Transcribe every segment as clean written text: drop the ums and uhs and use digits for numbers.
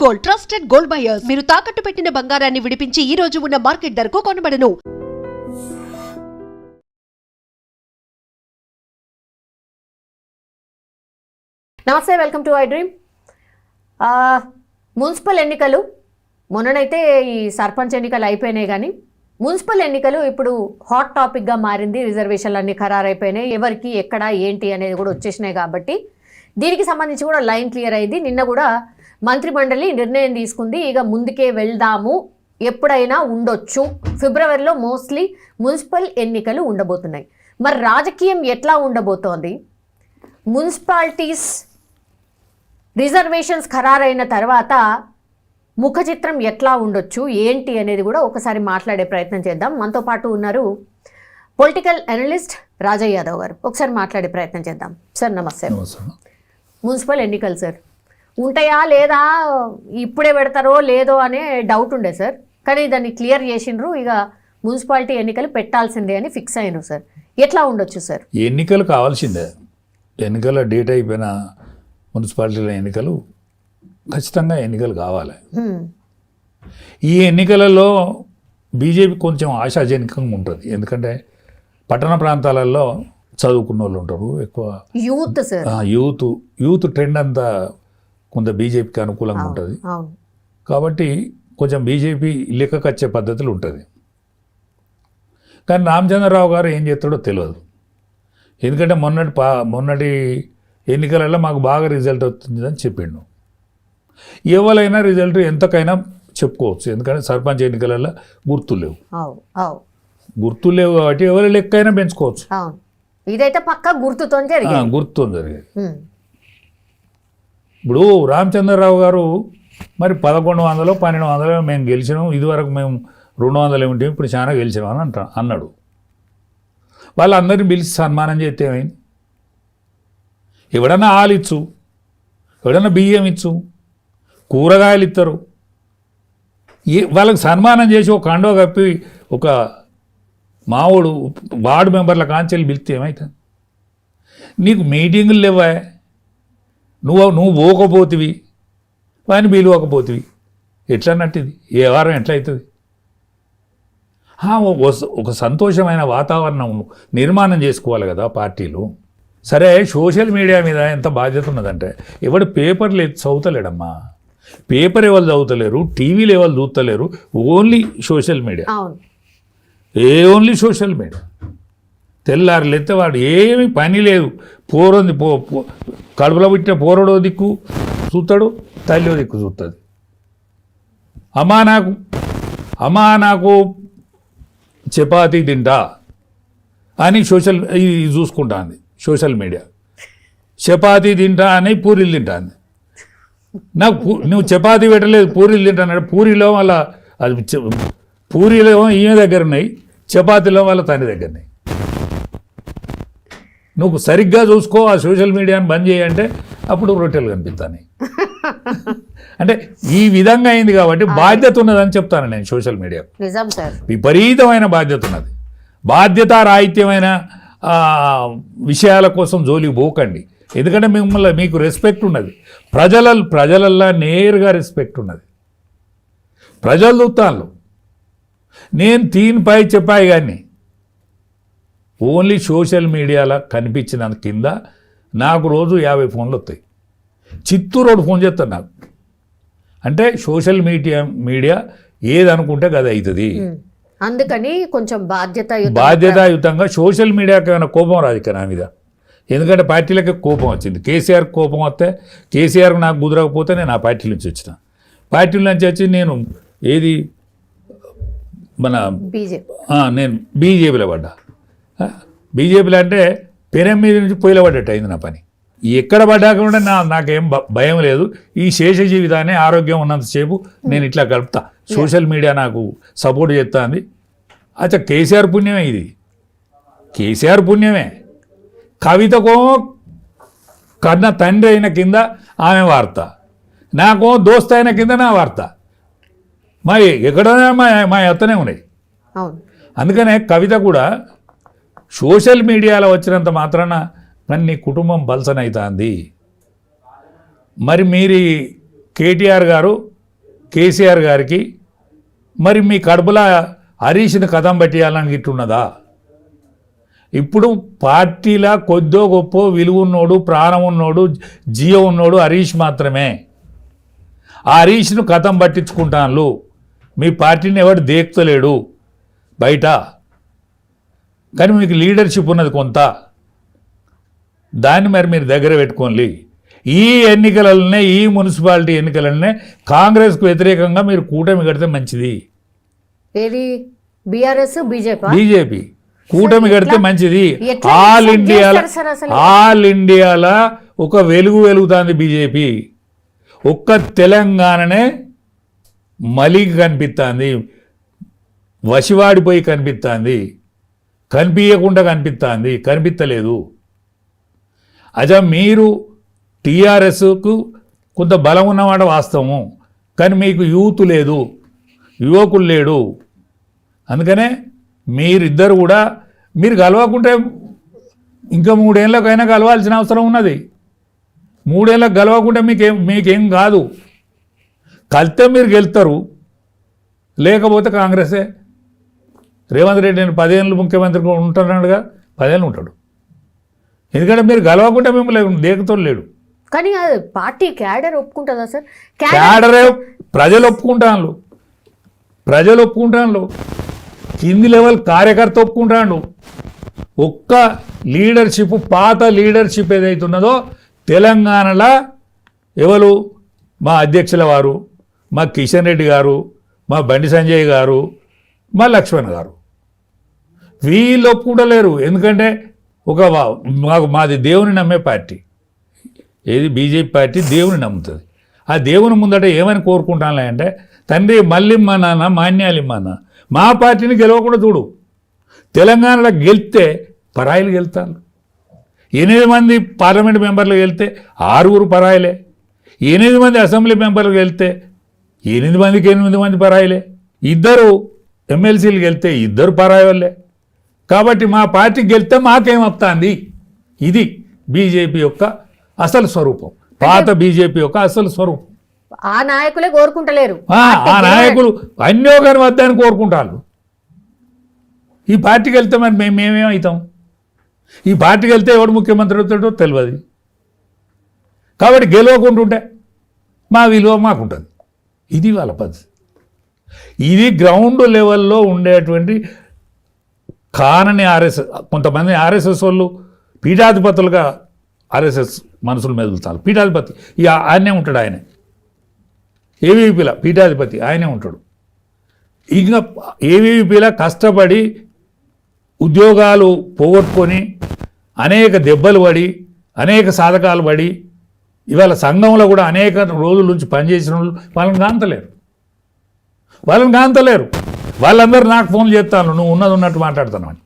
Gold, trusted gold buyers. మీరు తాకట్టు పెట్టిన బంగారాన్ని విడిపించి ఈ రోజు ఉన్న మార్కెట్ ధరకు కొనబడను. నమస్తే, welcome to I dream. Municipal ఎన్నికలు మొన్ననైతే ఈ సర్పంచ్ ఎన్నికలు అయిపోయినాయి, కానీ మున్సిపల్ ఎన్నికలు ఇప్పుడు హాట్ టాపిక్గా మారింది. రిజర్వేషన్లు అన్నీ ఖరారైపోయినాయి, ఎవరికి ఎక్కడ ఏంటి అనేది కూడా వచ్చేసినాయి. కాబట్టి దీనికి సంబంధించి కూడా లైన్ క్లియర్ అయింది. నిన్న కూడా మంత్రిమండలి నిర్ణయం తీసుకుంది, ఇక ముందుకే వెళ్దాము, ఎప్పుడైనా ఉండొచ్చు, ఫిబ్రవరిలో మోస్ట్లీ మున్సిపల్ ఎన్నికలు ఉండబోతున్నాయి. మరి రాజకీయం ఎట్లా ఉండబోతోంది, మున్సిపాలిటీస్ రిజర్వేషన్స్ ఖరారైన తర్వాత ముఖ చిత్రం ఎట్లా ఉండొచ్చు ఏంటి అనేది కూడా ఒకసారి మాట్లాడే ప్రయత్నం చేద్దాం. మనతో పాటు ఉన్నారు పొలిటికల్ అనలిస్ట్ రాజయ్య యాదవ్ గారు. ఒకసారి మాట్లాడే ప్రయత్నం చేద్దాం. సార్ నమస్తే. మున్సిపల్ ఎన్నికలు సార్ ఉంటాయా లేదా, ఇప్పుడే పెడతారో లేదో అనే డౌట్ ఉండే సార్, కానీ దాన్ని క్లియర్ చేసిండ్రు, ఇక మున్సిపాలిటీ ఎన్నికలు పెట్టాల్సిందే అని ఫిక్స్ అయినారు సార్. ఎట్లా ఉండొచ్చు సార్? ఎన్నికలు కావాల్సిందే, ఎన్నికల డేట్ అయిపోయిన మున్సిపాలిటీల ఎన్నికలు ఖచ్చితంగా ఎన్నికలు కావాలి. ఈ ఎన్నికలలో బీజేపీ కొంచెం ఆశాజనకంగా ఉంటుంది, ఎందుకంటే పట్టణ ప్రాంతాలలో చదువుకున్న వాళ్ళు ఉంటారు ఎక్కువ, యూత్ సార్, యూత్ ట్రెండ్ అంతా కొంత బీజేపీకి అనుకూలంగా ఉంటుంది. కాబట్టి కొంచెం బీజేపీ లెక్కకొచ్చే పద్ధతులు ఉంటుంది. కానీ రామచంద్రరావు గారు ఏం చేస్తాడో తెలియదు, ఎందుకంటే మొన్నటి ఎన్నికలలో మాకు బాగా రిజల్ట్ అవుతుందని చెప్పిండు. ఎవరైనా రిజల్ట్ ఎంతకైనా చెప్పుకోవచ్చు, ఎందుకంటే సర్పంచ్ ఎన్నికలలో గుర్తులు లేవు కాబట్టి ఎవరి లెక్కైనా పెంచుకోవచ్చు. ఇదైతే పక్కా గుర్తుతో జరిగేది. ఇప్పుడు రామచంద్రరావు గారు మరి 1100 1200 మేము గెలిచినాం, ఇదివరకు మేము 200 ఏమిటి, ఇప్పుడు చాలా గెలిచినాం అని అన్నాడు. వాళ్ళందరినీ పిలిచి సన్మానం చేస్తే ఏమైంది? ఎవడన్నా ఆలు ఇచ్చు, ఎవడన్నా బియ్యం ఇచ్చు, కూరగాయలు ఇస్తారు, వాళ్ళకి సన్మానం చేసి ఒక కండో కప్పి ఒక మావుడు వార్డు మెంబర్ల కాంచెలు పిలిస్తే ఏమవుతుంది? నీకు మీటింగులు లేవా, నువ్వు పోకపోతివి, వాడిని పిలువకపోతివి, ఎట్లన్నట్టుది? ఏ వారం ఎట్లా అవుతుంది? ఒక సంతోషమైన వాతావరణం నిర్మాణం చేసుకోవాలి కదా పార్టీలు. సరే, సోషల్ మీడియా మీద ఎంత బాధ్యత ఉన్నదంటే, ఎవడు పేపర్లు చదువుతలేడమ్మా, పేపర్ ఎవరు చదువుతలేరు, టీవీలు ఎవరు చూస్తలేరు, only social media, only social media. తెల్లారు లేతే వాడు ఏమి పని లేదు, పోరుంది కడుపులో పుట్టిన పోరడో దిక్కు చూస్తాడు, తల్లిో దిక్కు చూస్తుంది. అమ్మా నాకు చపాతీ తింటా అని ఇది చూసుకుంటుంది సోషల్ మీడియా. చపాతీ తింటా అని పూరీలు తింటుంది. నువ్వు చపాతీ పెట్టలేదు, పూరీలు తింటాన్నాడు. పూరీలో వాళ్ళ పూరీలో ఈమె దగ్గర ఉన్నాయి, చపాతీలో వాళ్ళ తండ్రి దగ్గర ఉన్నాయి. నువ్వు సరిగ్గా చూసుకో, ఆ సోషల్ మీడియాని బంద్ చేయంటే అప్పుడు రొట్టెలు కనిపిస్తాయి. అంటే ఈ విధంగా అయింది కాబట్టి బాధ్యత ఉన్నదని చెప్తాను నేను. సోషల్ మీడియా విపరీతమైన బాధ్యత ఉన్నది. బాధ్యతారాహిత్యమైన విషయాల కోసం జోలికి పోకండి, ఎందుకంటే మీకు రెస్పెక్ట్ ఉన్నది, ప్రజలల్లా నేరుగా రెస్పెక్ట్ ఉన్నది. ప్రజలు చూస్తాను, నేను తీన్పై చెప్పాయి, కానీ ఓన్లీ సోషల్ మీడియాలో కనిపించిన కింద నాకు రోజు 50 ఫోన్లు వస్తాయి. చిత్తూరు ఫోన్ చేస్తాను నాకు. అంటే సోషల్ మీడియా ఏదనుకుంటే అది అవుతుంది. అందుకని కొంచెం బాధ్యతాయుతంగా సోషల్ మీడియాకి ఏమైనా కోపం రాదు ఇక నా మీద, ఎందుకంటే పార్టీలకి కోపం వచ్చింది. కేసీఆర్ కోపం వస్తే, కేసీఆర్కి నాకు కుదరకపోతే నేను ఆ పార్టీ నుంచి వచ్చిన. పార్టీల నుంచి వచ్చి నేను నేను బీజేపీలో పడ్డా. బీజేపీలో అంటే పెనం మీద నుంచి పొయ్యిలో పడ్డట్టు అయింది నా పని. ఎక్కడ పడ్డాక కూడా నాకేం భయం లేదు. ఈ శేష జీవితాన్ని ఆరోగ్యం ఉన్నంతసేపు నేను ఇట్లా గడుపుతా. సోషల్ మీడియా నాకు సపోర్ట్ చేస్తుంది. అచ్చా, కేసీఆర్ పుణ్యమే ఇది, కేసీఆర్ పుణ్యమే. కవితకో కన్న తండ్రి అయిన కింద ఆమె వార్త, నాకో దోస్త్ అయిన కింద నా వార్త. ఎక్కడైనా మా ఎత్తనే ఉన్నాయి. అందుకనే కవిత కూడా సోషల్ మీడియాలో వచ్చినంత మాత్రాన నీ కుటుంబం బల్సనవుతుంది. మరి మీరు కేటీఆర్ గారు కేసీఆర్ గారికి మరి మీ కడుపులో హరీష్ని కథం పట్టియాలని గిట్టున్నదా? ఇప్పుడు పార్టీలా కొద్దో గొప్ప విలువ ఉన్నోడు, ప్రాణం ఉన్నోడు, జీవ ఉన్నోడు హరీష్ మాత్రమే. ఆ హరీష్ను కథం పట్టించుకుంటాను. మీ పార్టీని ఎవడు దేక్తలేడు బయట, కానీ మీకు లీడర్షిప్ ఉన్నది కొంత, దాన్ని మరి మీరు దగ్గర పెట్టుకోండి. ఈ ఎన్నికలనే, ఈ మున్సిపాలిటీ ఎన్నికలనే కాంగ్రెస్కు వ్యతిరేకంగా మీరు కూటమి కడితే మంచిది. ఏది బీఆర్ఎస్ బీజేపీ కూటమి కడితే మంచిది. ఆల్ ఇండియాలో ఒక వెలుగుతుంది బీజేపీ. ఒక్క తెలంగాణనే మలిగి కనిపిస్తుంది, వశివాడిపోయి కనిపిస్తుంది, కనిపించకుండా కనిపిస్తుంది, కనిపించలేదు. అజా మీరు టీఆర్ఎస్కు కొంత బలం ఉన్నమాట వాస్తవము, కానీ మీకు యూత్ లేదు, యువకులు లేడు. అందుకనే మీరిద్దరు కూడా మీరు కలవకుంటే ఇంకా 3 ఏళ్ళకైనా కలవాల్సిన అవసరం ఉన్నది. 3 ఏళ్ళకు కలవకుంటే మీకేం కాదు. కలిస్తే మీరు గెలుస్తారు, లేకపోతే కాంగ్రెసే. రేవంత్ రెడ్డి నేను 10 ఏళ్ళు ముఖ్యమంత్రి ఉంటున్నాడుగా, 10 ఏళ్ళు ఉంటాడు. ఎందుకంటే మీరు గెలవకుంటే మిమ్మల్ని దేకుతో లేడు. కానీ పార్టీ క్యాడర్ ఒప్పుకుంటుందా సార్? క్యాడరే ప్రజలు ఒప్పుకుంటాను, కింది లెవెల్ కార్యకర్త ఒప్పుకుంటాడు. ఒక్క లీడర్షిప్, పాత లీడర్షిప్ ఏదైతే ఉన్నదో తెలంగాణలో ఎవరు, మా అధ్యక్షుల వారు, మా కిషన్ రెడ్డి గారు, మా బండి సంజయ్ గారు, మా లక్ష్మణ్ గారు, వీళ్ళు ఒప్పుకుంటలేరు. ఎందుకంటే మాది దేవుని నమ్మే పార్టీ. ఏది బీజేపీ పార్టీ దేవుని నమ్ముతుంది. ఆ దేవుని ముందట ఏమని కోరుకుంటానులే అంటే, తండ్రి మళ్ళిమ్మా నాన్న, మాన్యాలిమ్మా అన్న, మా పార్టీని గెలవకుండా చూడు. తెలంగాణలో గెలిస్తే పరాయిలు గెలుతారు. 8 మంది పార్లమెంట్ మెంబర్లు గెలితే 6 పరాయిలే. 8 మంది అసెంబ్లీ మెంబర్లు గెలితే 8 మందికి 8 మంది పరాయిలే. 2 ఎమ్మెల్సీలు గెలితే 2 పరాయి వాళ్ళే. కాబట్టి మా పార్టీకి గెలిస్తే మాకేమవుతుంది? ఇది బీజేపీ యొక్క అసలు స్వరూపం, పాత బీజేపీ యొక్క అసలు స్వరూపం. ఆ నాయకులే కోరుకుంటలేరు. ఆ నాయకులు అన్యోగాన్ని వద్దని కోరుకుంటారు. ఈ పార్టీకి వెళ్తే మరి మేమేమవుతాం? ఈ పార్టీకి వెళ్తే ఎవడు ముఖ్యమంత్రి అవుతాడో తెలియదు. కాబట్టి గెలవకుంటుంటే మా విలువ మాకుంటుంది. ఇది వాళ్ళ పద్ధతి. ఇది గ్రౌండ్ లెవెల్లో ఉండేటువంటి కానని ఆర్ఎస్ఎస్, కొంతమంది ఆర్ఎస్ఎస్ వాళ్ళు పీఠాధిపతులుగా ఆర్ఎస్ఎస్ మనుషులు మెదులుతారు. పీఠాధిపతి ఆయనే ఉంటాడు, ఆయనే ఏవీపీలో పీఠాధిపతి ఆయనే ఉంటాడు. ఇంకా ఏవీపీలో కష్టపడి ఉద్యోగాలు పోగొట్టుకొని అనేక దెబ్బలు పడి, అనేక సాధకాలు పడి, ఇవాళ సంఘంలో కూడా అనేక రోజుల నుంచి పనిచేసిన వాళ్ళని కాంతలేరు. వాళ్ళందరూ నాకు ఫోన్ చేస్తాను, నువ్వు ఉన్నట్టు మాట్లాడుతున్నావు.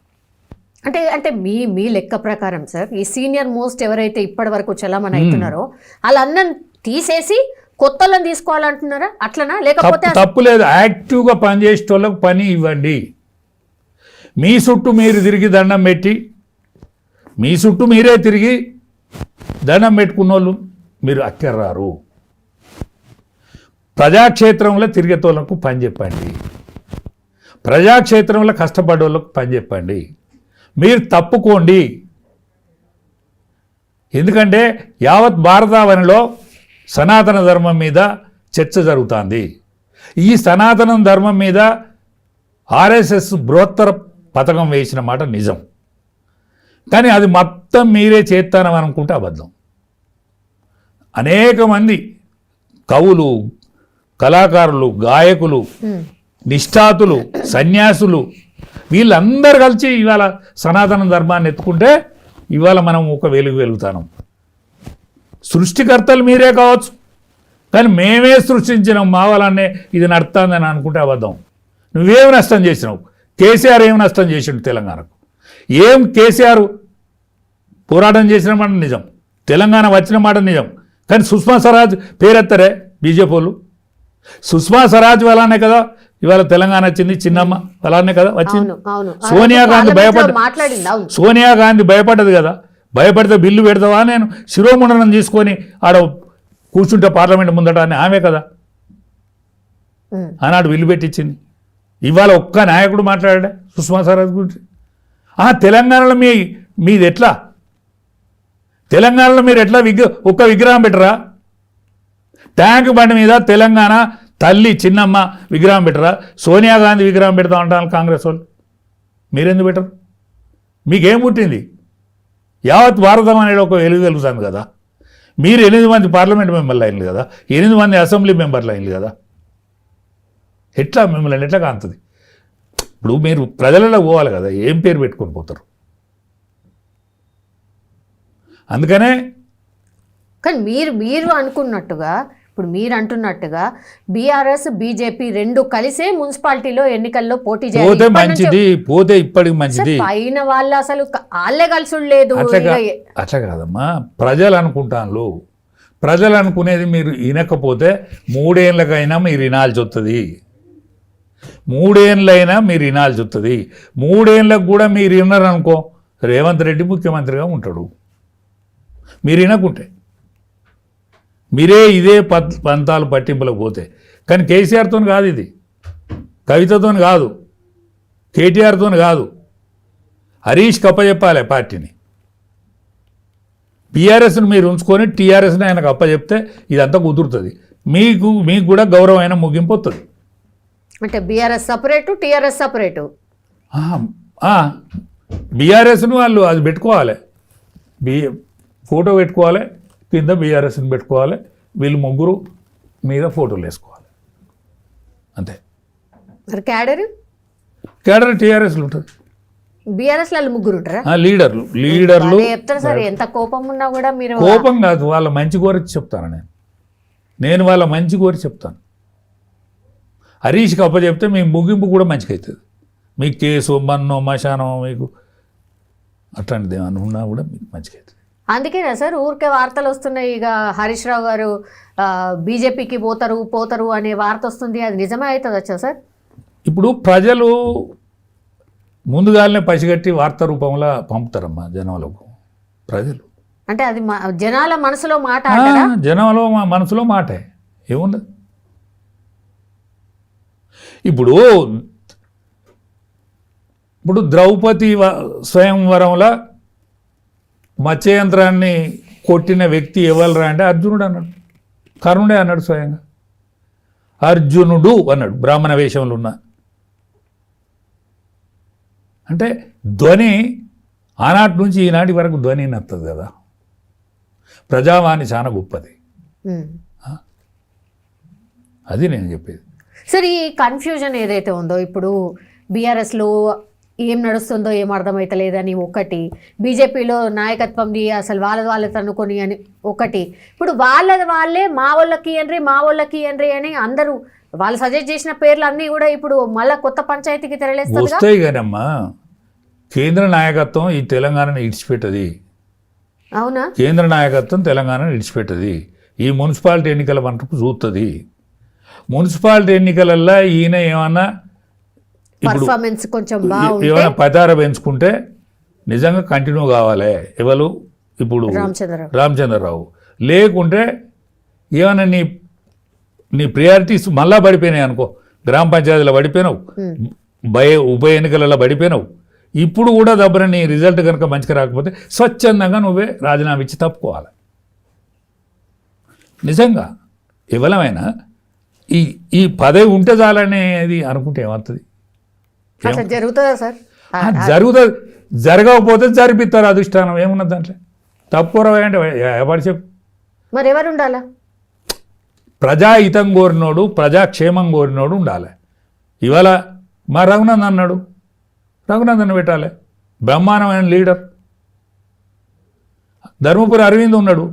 అంటే మీ లెక్క ప్రకారం సార్, ఈ సీనియర్ మోస్ట్ ఎవరైతే ఇప్పటి వరకు చలామణి అవుతున్నారో వాళ్ళందరిని తీసేసి కొత్తలను తీసుకోవాలంటున్నారా? అట్లనా? లేకపోతే తప్పు లేదు. యాక్టివ్గా పనిచేసే వాళ్ళకు పని ఇవ్వండి. మీ చుట్టూ మీరు తిరిగి దండం పెట్టి, మీ చుట్టూ మీరే తిరిగి దండం పెట్టుకున్న వాళ్ళు మీరు అక్కర్రారు. ప్రజాక్షేత్రంలో తిరిగేతోళ్ళకు పని చెప్పండి, ప్రజాక్షేత్రంలో కష్టపడే వాళ్ళకు పని చెప్పండి. మీరు తప్పుకోండి. ఎందుకంటే యావత్ భారతావనిలో సనాతన ధర్మం మీద చర్చ జరుగుతుంది. ఈ సనాతన ధర్మం మీద ఆర్ఎస్ఎస్ బృహత్తర పథకం వేసిన మాట నిజం, కానీ అది మొత్తం మీరే చేస్తానని అనుకుంటే అబద్ధం. అనేక మంది కవులు, కళాకారులు, గాయకులు, నిష్ఠాతులు, సన్యాసులు వీళ్ళందరూ కలిసి ఇవాళ సనాతన ధర్మాన్ని ఎత్తుకుంటే ఇవాళ మనం ఒక వెలుగుతాం. సృష్టికర్తలు మీరే కావచ్చు, కానీ మేమే సృష్టించినాం, మా వాళ్ళనే ఇది నడుతుందని అనుకుంటే అబద్ధం. నువ్వేం నష్టం చేసినావు? కేసీఆర్ ఏం నష్టం చేసిండు తెలంగాణకు? ఏం కేసీఆర్ పోరాటం చేసిన మాట నిజం, తెలంగాణ వచ్చిన మాట నిజం, కానీ సుష్మా స్వరాజ్ పేరెత్తరే బీజేపీ వాళ్ళు. సుష్మా స్వరాజ్ వల్లనే కదా ఇవాళ తెలంగాణ వచ్చింది, చిన్నమ్మ అలానే కదా వచ్చింది. సోనియా గాంధీ భయపడ్డది కదా, భయపడితే బిల్లు పెడతావా, నేను శిరోముండనం తీసుకొని ఆడ కూర్చుంటే పార్లమెంట్ ముందట అని ఆమె కదా. ఆనాడు విల్లు పెట్టించింది. ఇవాళ ఒక్క నాయకుడు మాట్లాడా సుష్మా స్వరాజ్ గురించి? తెలంగాణలో మీది ఎట్లా? తెలంగాణలో మీరు ఎట్లా ఒక్క విగ్రహం పెట్టరా? ట్యాంక్ బండి మీద తెలంగాణ తల్లి చిన్నమ్మ విగ్రహం పెట్టరా? సోనియా గాంధీ విగ్రహం పెడతా ఉంటాను కాంగ్రెస్ వాళ్ళు. మీరెందుకు పెట్టరు? మీకేం పుట్టింది? యావత్ భారతం అనేది ఒక వెలుగు వెలుగుతుంది కదా. మీరు 8 మంది పార్లమెంట్ మెంబర్లు అయింది కదా, 8 మంది అసెంబ్లీ మెంబర్లు అయింది కదా. ఎట్లా మిమ్మల్ని ఎట్లా కాంతుంది? ఇప్పుడు మీరు ప్రజలలో పోవాలి కదా, ఏం పేరు పెట్టుకొని పోతారు? అందుకనే కానీ మీరు అనుకున్నట్టుగా, ఇప్పుడు మీరు అంటున్నట్టుగా బీఆర్ఎస్ బీజేపీ రెండు కలిసే మున్సిపాలిటీలో ఎన్నికల్లో పోటీ చేయాలి. పోతే మంచిది, పోతే ఇప్పటికి మంచిది. పైన వాళ్ళు అసలు వాళ్ళే కలిసి లేదు. అట్లా కాదమ్మా, ప్రజలు అనుకుంటాను. ప్రజలు అనుకునేది మీరు వినకపోతే 3 ఏళ్ళకైనా మీరు వినాల్సి వస్తుంది. 3 ఏళ్ళైనా మీరు వినాల్సి వస్తుంది. 3 ఏళ్ళకు కూడా మీరు విన్నారనుకో, రేవంత్ రెడ్డి ముఖ్యమంత్రిగా ఉంటాడు. మీరు వినకుంటే మీరే ఇదే పంతాలు పట్టింపులకు పోతే. కానీ కేసీఆర్తో కాదు, ఇది కవితతో కాదు, కేటీఆర్తో కాదు, హరీష్ కప్పచెప్పాలి పార్టీని. బీఆర్ఎస్ను మీరు ఉంచుకొని టీఆర్ఎస్ని ఆయనకు అప్పచెప్తే ఇదంతా కుదురుతుంది. మీకు కూడా గౌరవమైన ముగింపు వస్తుంది. అంటే బీఆర్ఎస్ సపరేటు, టీఆర్ఎస్ సపరేటు. బీఆర్ఎస్ను వాళ్ళు అది పెట్టుకోవాలి, ఫోటో పెట్టుకోవాలి, కింద బీఆర్ఎస్ని పెట్టుకోవాలి, వీళ్ళు ముగ్గురు మీద ఫోటోలు వేసుకోవాలి, అంతే. మరి క్యాడర్ టీఆర్ఎస్లు ఉంటుంది, బీఆర్ఎస్ వాళ్ళు ముగ్గురు ఉంటారా? లీడర్లు చెప్తారు సార్. ఎంత కోపం ఉన్నా కూడా మీరు. కోపం కాదు, వాళ్ళ మంచి కోరి చెప్తాను నేను వాళ్ళ మంచి కోరి చెప్తాను. హరీష్కి అప్పచెప్తే మీ ముగింపు కూడా మంచిగా అవుతుంది. మీకు కేసు మన్నో మశానో మీకు అట్లాంటిది ఏమన్నా ఉన్నా కూడా మీకు మంచిగా అవుతుంది. అందుకేనా సార్ ఊరికే వార్తలు వస్తున్నాయి, ఇక హరీష్ రావు గారు బీజేపీకి పోతారు అనే వార్త వస్తుంది. అది నిజమే అవుతుంది వచ్చా సార్? ఇప్పుడు ప్రజలు ముందుగానే పసిగట్టి వార్త రూపంలో పంపుతారమ్మా జనాలకు. ప్రజలు అంటే అది జనాల మనసులో మాట, జనాల మనసులో మాటే ఏముండదు. ఇప్పుడు ద్రౌపది స్వయంవరంలో మత్స్యయంత్రాన్ని కొట్టిన వ్యక్తి ఎవరురా అంటే అర్జునుడు అన్నాడు, కర్ణుడే అన్నాడు స్వయంగా. అర్జునుడు అన్నాడు బ్రాహ్మణ వేషంలో ఉన్న. అంటే ధ్వని ఆనాటి నుంచి ఈనాటి వరకు ధ్వని నత్తది కదా. ప్రజావాణి చాలా గొప్పది, అది నేను చెప్పేది. సరే, ఈ కన్ఫ్యూజన్ ఏదైతే ఉందో ఇప్పుడు బీఆర్ఎస్లో ఏం నడుస్తుందో ఏం అర్థమవుతలేదని ఒకటి, బీజేపీలో నాయకత్వంది అసలు వాళ్ళ తనుకొని అని ఒకటి, ఇప్పుడు వాళ్ళే మా వాళ్ళకి అని అందరూ వాళ్ళు సజెస్ట్ చేసిన పేర్లు అన్నీ కూడా ఇప్పుడు మళ్ళీ కొత్త పంచాయతీకి వస్తాయి. కానమ్మా, కేంద్ర నాయకత్వం ఈ తెలంగాణను ఇడిచిపెట్టది. అవునా? కేంద్ర నాయకత్వం తెలంగాణను ఇడిచిపెట్టది. ఈ మున్సిపాలిటీ ఎన్నికల వరకు చూస్తుంది. మున్సిపాలిటీ ఎన్నికలల్లో ఈయన ఏమన్నా పర్ఫార్మెన్స్ కొంచెం ఏమైనా పతార పెంచుకుంటే నిజంగా కంటిన్యూ కావాలి. ఎవరు? ఇప్పుడు రామచంద్రరావు. లేకుంటే ఏమైనా నీ ప్రియారిటీస్ మళ్ళా పడిపోయినాయి అనుకో, గ్రామ పంచాయతీలో పడిపోయినావు, ఉప ఎన్నికలలో పడిపోయినావు, ఇప్పుడు కూడా దబ్బర నీ రిజల్ట్ కనుక మంచిగా రాకపోతే స్వచ్ఛందంగా నువ్వే రాజీనామా ఇచ్చి తప్పుకోవాలి. నిజంగా ఎవరమైనా ఈ పదవి ఉంటే చాలనేది అనుకుంటే ఏమవుతుంది? జరుగుతుందా సార్? జరుగుతుంది. జరగకపోతే జరిపిస్తారు, అధిష్టానం. ఏమున్నది దాంట్లో? తప్పుకోరవా అంటే ఎవరు చెప్పు? మరి ఎవరు ఉండాలా? ప్రజాహితం కోరినోడు, ప్రజాక్షేమం కోరినోడు ఉండాలి. ఇవాళ మా రఘునందన్ అన్నాడు, రఘునందన్ పెట్టాలి, బ్రహ్మాండమైన లీడర్. ధర్మపురి అరవింద్ ఉన్నాడు,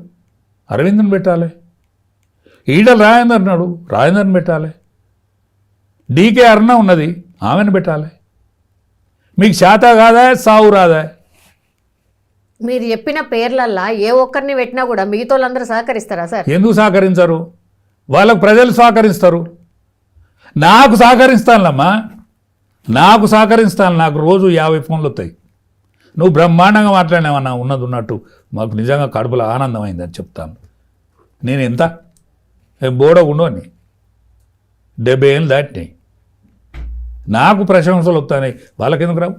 అరవింద్ని పెట్టాలి. ఈడల రాజేందర్ అన్నాడు, రాజేందర్ని పెట్టాలి. డీకే అరుణ ఉన్నది, ఆమెను పెట్టాలి. మీకు శాత కాదా, సావు రాదా? మీరు చెప్పిన పేర్లల్లా ఏ ఒక్కరిని పెట్టినా కూడా మిగతా వాళ్ళందరూ సహకరిస్తారా సార్? ఎందుకు సహకరించరు? వాళ్ళకు ప్రజలు సహకరిస్తారు. నాకు సహకరిస్తానులమ్మా, నాకు సహకరిస్తాను. నాకు రోజు 50 ఫోన్లు వస్తాయి. నువ్వు బ్రహ్మాండంగా మాట్లాడినావన్నా, ఉన్నది ఉన్నట్టు మాకు నిజంగా కడుపులో ఆనందమైందని చెప్తాను. నేను ఎంత బోడగుండు అని 70 ఏళ్ళు దాటినాయి. నాకు ప్రశంసలు వస్తాయి, వాళ్ళకెందుకు రావు?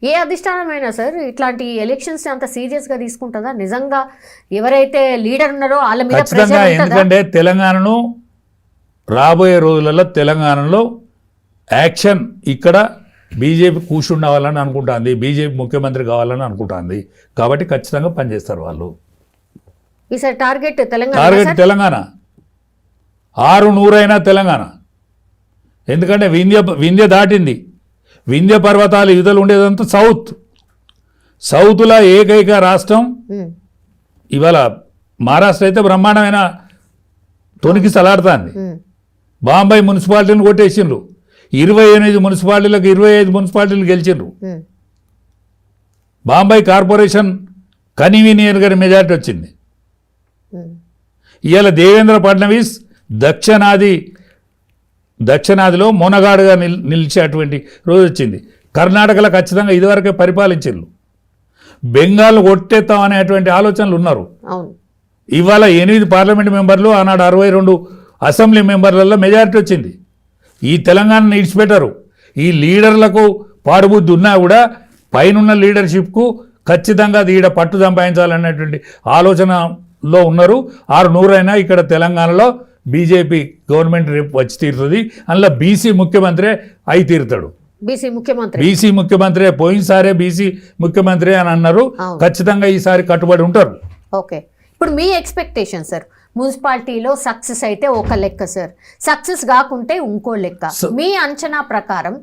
ఏ అధిష్టానమైనా సార్ ఇట్లాంటి ఎలక్షన్స్ అంత సీరియస్గా తీసుకుంటుందా? నిజంగా ఎవరైతే లీడర్ ఉన్నారో వాళ్ళ మీద ఖచ్చితంగా. ప్రెషర్ ఉంటుందా? ఎందుకంటే తెలంగాణను రాబోయే రోజులలో తెలంగాణలో యాక్షన్ ఇక్కడ బీజేపీ కూర్చుండాలని అనుకుంటుంది, బీజేపీ ముఖ్యమంత్రి కావాలని అనుకుంటుంది. కాబట్టి ఖచ్చితంగా పనిచేస్తారు వాళ్ళు. ఈసారి టార్గెట్ తెలంగాణ టార్గెట్ తెలంగాణ 600 తెలంగాణ. ఎందుకంటే వింధ్య దాటింది. వింధ్య పర్వతాలు యువతలు ఉండేదంతా సౌత్లో ఏకైక రాష్ట్రం ఇవాళ మహారాష్ట్ర అయితే బ్రహ్మాండమైన తొనికి సలాడుతుంది. బాంబే మున్సిపాలిటీని కొట్టేసిండ్రు. 28 మున్సిపాలిటీలకు 25 మున్సిపాలిటీలు గెలిచిండ్రు. బాంబే కార్పొరేషన్ కన్వీనియర్ గారి మెజార్టీ వచ్చింది. ఇవాళ దేవేంద్ర ఫడ్నవీస్ దక్షిణాదిలో మొనగాడుగా నిలిచేటువంటి రోజు వచ్చింది. కర్ణాటకలో ఖచ్చితంగా ఇదివరకే పరిపాలించారు. బెంగాల్ కొట్టేస్తాం అనేటువంటి ఆలోచనలు ఉన్నారు. ఇవాళ 8 పార్లమెంట్ మెంబర్లు, ఆనాడు 62 అసెంబ్లీ మెంబర్లలో మెజారిటీ వచ్చింది. ఈ తెలంగాణను ఇడిచిపెట్టారు. ఈ లీడర్లకు పాడుబుద్ధి ఉన్నా కూడా పైనున్న లీడర్షిప్కు ఖచ్చితంగా ఈడ పట్టు సంపాదించాలనేటువంటి ఆలోచనలో ఉన్నారు. 600 ఇక్కడ తెలంగాణలో బీజేపీ గవర్నమెంట్ రేపు వచ్చి తీరుతుంది. అందులో బీసీ ముఖ్యమంత్రి అయి తీరుతాడు. బీసీ ముఖ్యమంత్రి పోయినసారే బీసీ ముఖ్యమంత్రి అని అన్నారు. ఖచ్చితంగా ఈసారి కట్టుబడి ఉంటారు. ఓకే, ఇప్పుడు మీ ఎక్స్పెక్టేషన్ సార్, మున్సిపాలిటీలో సక్సెస్ అయితే ఒక లెక్క సార్, సక్సెస్ కాకుంటే ఇంకో లెక్క. మీ అంచనా ప్రకారం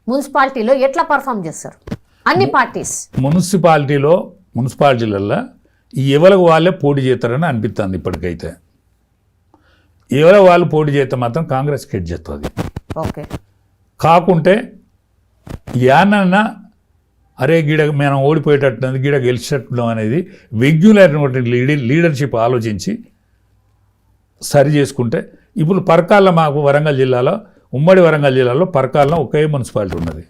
మున్సిపాలిటీలో ఎట్లా పర్ఫామ్ చేస్తారు అన్ని పార్టీస్? మున్సిపాలిటీలలో ఎవరికి వాళ్ళే పోటీ చేస్తారని అనిపిస్తుంది ఇప్పటికైతే. ఎవరో వాళ్ళు పోటీ చేస్తే మాత్రం కాంగ్రెస్ కెట్ చేస్తుంది. ఓకే, కాకుంటే యానన్నా అరే గిడ మనం ఓడిపోయేటట్టున్నది, గిడ గెలిచేటట్టున్నాం అనేది విజ్ఞులైనటువంటి లీడర్షిప్ ఆలోచించి సరి చేసుకుంటే. ఇప్పుడు పరకాల్లో మాకు వరంగల్ జిల్లాలో, ఉమ్మడి వరంగల్ జిల్లాలో పరకాల్లో ఒకే మున్సిపాలిటీ ఉన్నది.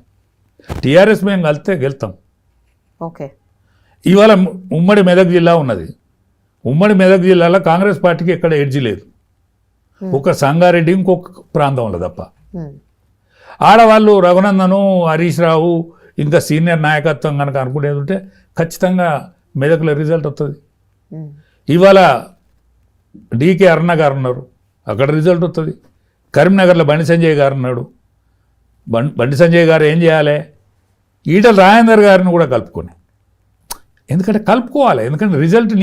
టీఆర్ఎస్ మేము కలిస్తే గెలుతాం. ఓకే, ఇవాళ ఉమ్మడి మెదక్ జిల్లా ఉన్నది. ఉమ్మడి మెదక్ జిల్లాలో కాంగ్రెస్ పార్టీకి ఎక్కడ ఎడ్జి లేదు. ఒక సంగారెడ్డి ఇంకొక ప్రాంతంలో తప్ప. ఆడవాళ్ళు రఘునందను, హరీష్ రావు ఇంకా సీనియర్ నాయకత్వం కనుక అనుకునేది ఉంటే ఖచ్చితంగా మెదక్లో రిజల్ట్ వస్తుంది. ఇవాళ డీకే అరుణ గారు ఉన్నారు, అక్కడ రిజల్ట్ వస్తుంది. కరీంనగర్లో బండి సంజయ్ గారు ఉన్నాడు. బండి సంజయ్ గారు ఏం చేయాలి? ఈటల రాజేందర్ గారిని కూడా కలుపుకొని, ఎందుకంటే కలుపుకోవాలి. ఎందుకంటే రిజల్ట్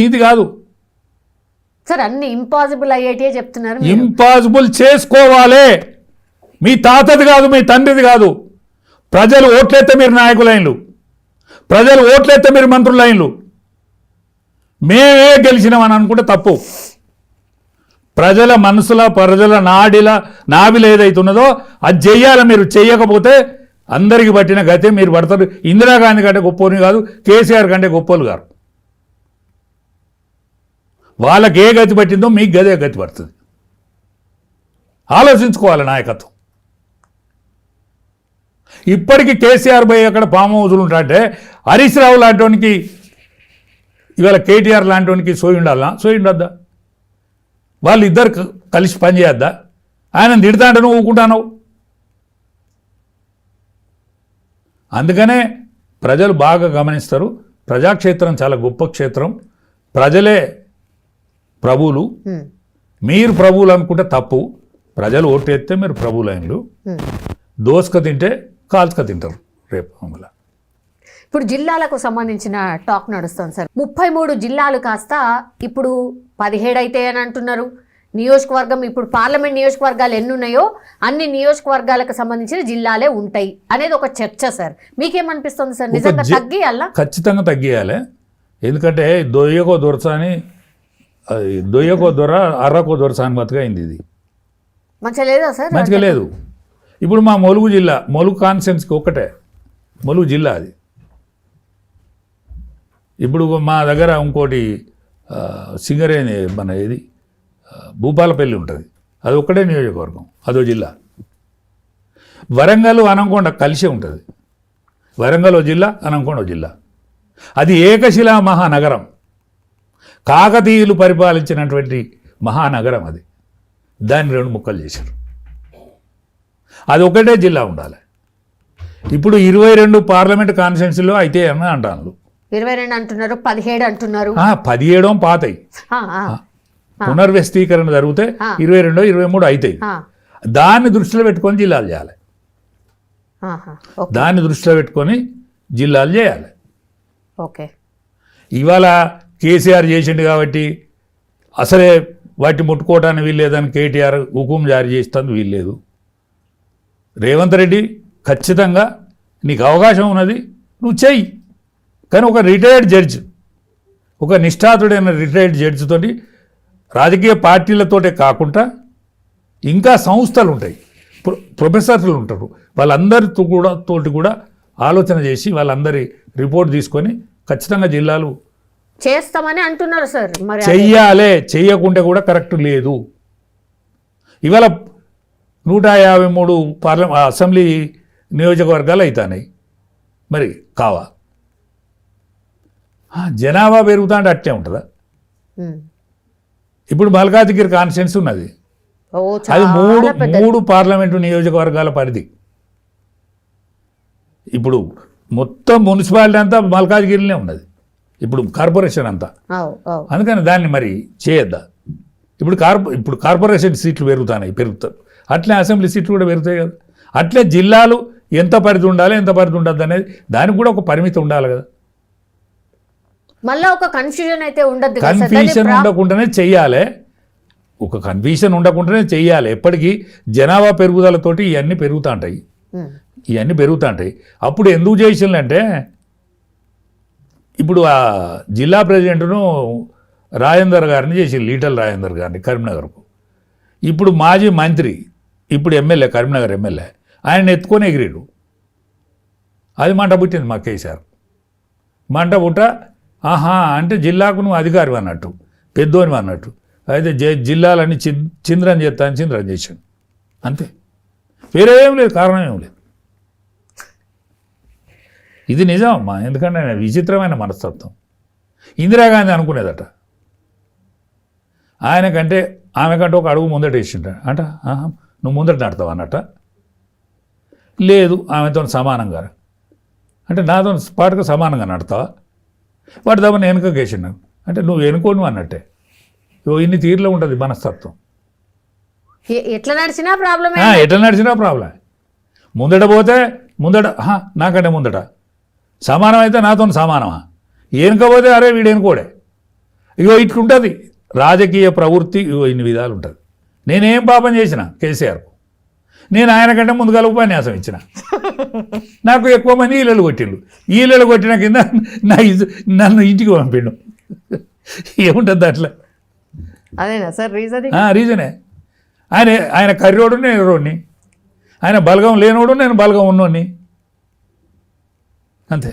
నీది కాదు సార్. అన్ని ఇంపాసిబుల్ అయ్యేటే చెప్తున్నారు. ఇంపాసిబుల్ చేసుకోవాలి. మీ తాతది కాదు, మీ తండ్రిది కాదు. ప్రజలు ఓట్లయితే మీరు నాయకులైన్లు, ప్రజలు ఓట్లయితే మీరు మంత్రులైన్లు. మేమే గెలిచినామని అనుకుంటే తప్పు. ప్రజల మనసుల, ప్రజల నాభిలో ఏదైతున్నదో అది చెయ్యాలి. మీరు చెయ్యకపోతే అందరికి పట్టిన గతే మీరు పడతారు. ఇందిరాగాంధీ కంటే గొప్పని కాదు, కేసీఆర్ కంటే గొప్పలు గారు. వాళ్ళకి ఏ గతి పట్టిందో మీకు గదే గతి పడుతుంది. ఆలోచించుకోవాలి నాయకత్వం. ఇప్పటికీ కేసీఆర్ పోయి అక్కడ ఫామ్ హౌజులు ఉంటాయంటే హరీష్ రావు లాంటివానికి, ఇవాళ కేటీఆర్ లాంటివానికి సోయి ఉండద్దా? వాళ్ళు ఇద్దరు కలిసి పనిచేయద్దా? ఆయన తిడతాంటే నువ్వు ఊకుంటాను. అందుకనే ప్రజలు బాగా గమనిస్తారు. ప్రజాక్షేత్రం చాలా గొప్ప క్షేత్రం. ప్రజలే ప్రభువులు. మీరు ప్రభువులు అనుకుంటే తప్పు. ప్రజలు ఓటు వేస్తే మీరు ప్రభువులైనలు. దోసుక తింటే కాల్చుక తింటారు రేపు. ఇప్పుడు జిల్లాలకు సంబంధించిన టాక్ నడుస్తుంది సార్. 33 జిల్లాలు కాస్త ఇప్పుడు 17 అయితే అని అంటున్నారు. నియోజకవర్గం ఇప్పుడు పార్లమెంట్ నియోజకవర్గాలు ఎన్ని ఉన్నాయో అన్ని నియోజకవర్గాలకు సంబంధించిన జిల్లాలే ఉంటాయి అనేది ఒక చర్చ సార్. మీకేమనిపిస్తుంది సార్? నిజంగా తగ్గియాలా? ఖచ్చితంగా తగ్గియాలి. ఎందుకంటే దొయ్యకో దొర అర్రకో దొర సానుమతిగా అయింది. ఇది మంచిగా లేదా సార్? మంచిగా లేదు. ఇప్పుడు మా ములుగు జిల్లా, ములుగు కాన్స్టిట్యున్సీకి ఒక్కటే ములుగు జిల్లా అది. ఇప్పుడు మా దగ్గర ఇంకోటి సింగరేణి మన ఇది భూపాలపల్లి ఉంటుంది, అది ఒక్కటే నియోజకవర్గం, అదో జిల్లా. వరంగల్ అనంకొండ కలిసే ఉంటుంది. వరంగల్ ఓ జిల్లా, అనంకొండ ఓ జిల్లా. అది ఏకశిలా మహానగరం. కాకతీయులు పరిపాలించినటువంటి మహానగరం అది. దాన్ని 2 ముక్కలు చేశారు. అది ఒకటే జిల్లా ఉండాలి. ఇప్పుడు 22 పార్లమెంట్ కాన్స్టిట్యున్సీలో అయితే అని అంటాను. 22 అంటున్నారు, 17 అంటున్నారు. 17 పాతాయి, పునర్వ్యవస్థీకరణ జరిగితే 22, 23 అవుతాయి. దాన్ని దృష్టిలో పెట్టుకొని జిల్లాలు చేయాలి. దాన్ని దృష్టిలో పెట్టుకొని జిల్లాలు చేయాలి. ఓకే, ఇవాళ కేసీఆర్ చేసిండు కాబట్టి అసలే వాటిని ముట్టుకోవటానికి వీల్లేదని కేటీఆర్ హుకుం జారీ చేస్తుంది వీల్లేదు. రేవంత్ రెడ్డి ఖచ్చితంగా నీకు అవకాశం ఉన్నది, నువ్వు చెయ్యి. కానీ ఒక రిటైర్డ్ జడ్జ్, ఒక నిష్ఠాతుడైన రిటైర్డ్ జడ్జితోటి రాజకీయ పార్టీలతోటే కాకుండా ఇంకా సంస్థలు ఉంటాయి, ప్రొఫెసర్లు ఉంటారు, వాళ్ళందరితో కూడా ఆలోచన చేసి వాళ్ళందరి రిపోర్ట్ తీసుకొని ఖచ్చితంగా జిల్లాలు చేస్తామని అంటున్నారు సార్. మరి చెయ్యాలే, చెయ్యకుంటే కూడా కరెక్ట్ లేదు. ఇవాళ 153 అసెంబ్లీ నియోజకవర్గాలు అవుతాయి, మరి కావా? జనాభా పెరుగుతా అంటే అట్లే ఉంటుందా? ఇప్పుడు మల్కాజ్గిరి కాన్స్టిట్యున్సీ ఉన్నది, అది 3 పార్లమెంటు నియోజకవర్గాల పరిధి. ఇప్పుడు మొత్తం మున్సిపాలిటీ అంతా మల్కాజ్గిరిలోనే ఉన్నది, ఇప్పుడు కార్పొరేషన్ అంతా. అందుకని దాన్ని మరి చేయొద్దా? ఇప్పుడు కార్పొరేషన్ సీట్లు పెరుగుతారు, అట్లే అసెంబ్లీ సీట్లు కూడా పెరుగుతాయి కదా. అట్లే జిల్లాలు ఎంత పరిధి ఉండాలి, ఎంత పరిధి ఉండద్దు అనేది దానికి కూడా ఒక పరిమితి ఉండాలి కదా. మళ్ళీ ఒక కన్ఫ్యూజన్ అయితే ఉండదు, కన్ఫ్యూజన్ ఉండకుండానే చెయ్యాలి. ఒక కన్ఫ్యూజన్ ఉండకుండానే చెయ్యాలి. ఎప్పటికీ జనాభా పెరుగుదలతోటి ఇవన్నీ పెరుగుతూ ఉంటాయి. అప్పుడు ఎందుకు చేసిందంటే, ఇప్పుడు ఆ జిల్లా ప్రెసిడెంట్ను రాజేందర్ గారిని చేసి, ఈటల రాజేందర్ గారిని కరీంనగర్కు. ఇప్పుడు మాజీ మంత్రి, ఇప్పుడు ఎమ్మెల్యే, కరీంనగర్ ఎమ్మెల్యే, ఆయన ఎత్తుకొని ఎగిరేడు. అది మంట పుట్టింది మా కేసీఆర్. మంట పుట్ట అంటే జిల్లాకు నువ్వు అధికారి అన్నట్టు, పెద్దోని అన్నట్టు. అయితే జిల్లాలన్నీ చింద్రం చేశాడు, అంతే. వేరే ఏం లేదు, కారణం ఏం లేదు. ఇది నిజం అమ్మా, ఎందుకంటే విచిత్రమైన మనస్తత్వం. ఇందిరాగాంధీ అనుకునేదట, ఆమెకంటే ఒక అడుగు ముందట వేసింట అంట. నువ్వు ముందట నడతావు అన్నట్ట. లేదు, ఆమెతో సమానంగా అంటే నాతో పాటుగా సమానంగా నడతావా? వాటి దాన్ని వెనుకకు వేసిండు అంటే నువ్వు వెనుకోను అన్నట్టే. ఇన్ని తీరులో ఉంటుంది మనస్తత్వం. ఎట్లా నడిచినా ప్రాబ్లం. ముందట పోతే నాకంటే ముందట సమానం అయితే నాతో సమానమా? ఏనుకపోతే అరే వీడు ఎనుకోడే. ఇట్లుంటుంది రాజకీయ ప్రవృత్తి. ఇన్ని విధాలు ఉంటుంది. నేనేం పాపం చేసిన కేసీఆర్కు? నేను ఆయన కంటే ముందుగా ఉపన్యాసం ఇచ్చిన, నాకు ఎక్కువ మంది ఈలలు కొట్టిండు. ఈలలు కొట్టిన కింద నన్ను ఇంటికి పంపిండు. ఏముంటుంది అట్లా? అదేనా సార్ రీజనే. ఆయన కర్రోడు, నేను ఎర్రోడిని. ఆయన బలగం లేనోడు, నేను బలగం ఉన్నోడిని, అంతే.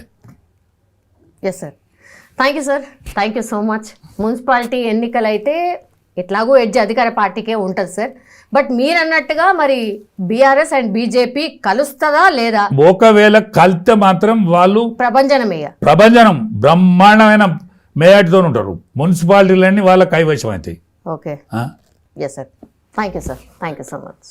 Yes sir, thank you so much. Municipality ఎన్నికలు అయితే ఎట్లాగూ ఎడ్జ్ అధికార పార్టీకే ఉంటుంది సార్. బట్ మీరు అన్నట్టుగా మరి బీఆర్ఎస్ అండ్ బీజేపీ కలుస్తుందా లేదా? ఒకవేళ కలిస్తే మాత్రం వాళ్ళు ప్రభంజనం బ్రహ్మాండమైన మేయాటితో ఉంటారు. మున్సిపాలిటీలన్నీ వాళ్ళ కైవశం అవుతాయి. Okay, yes sir, thank you so much.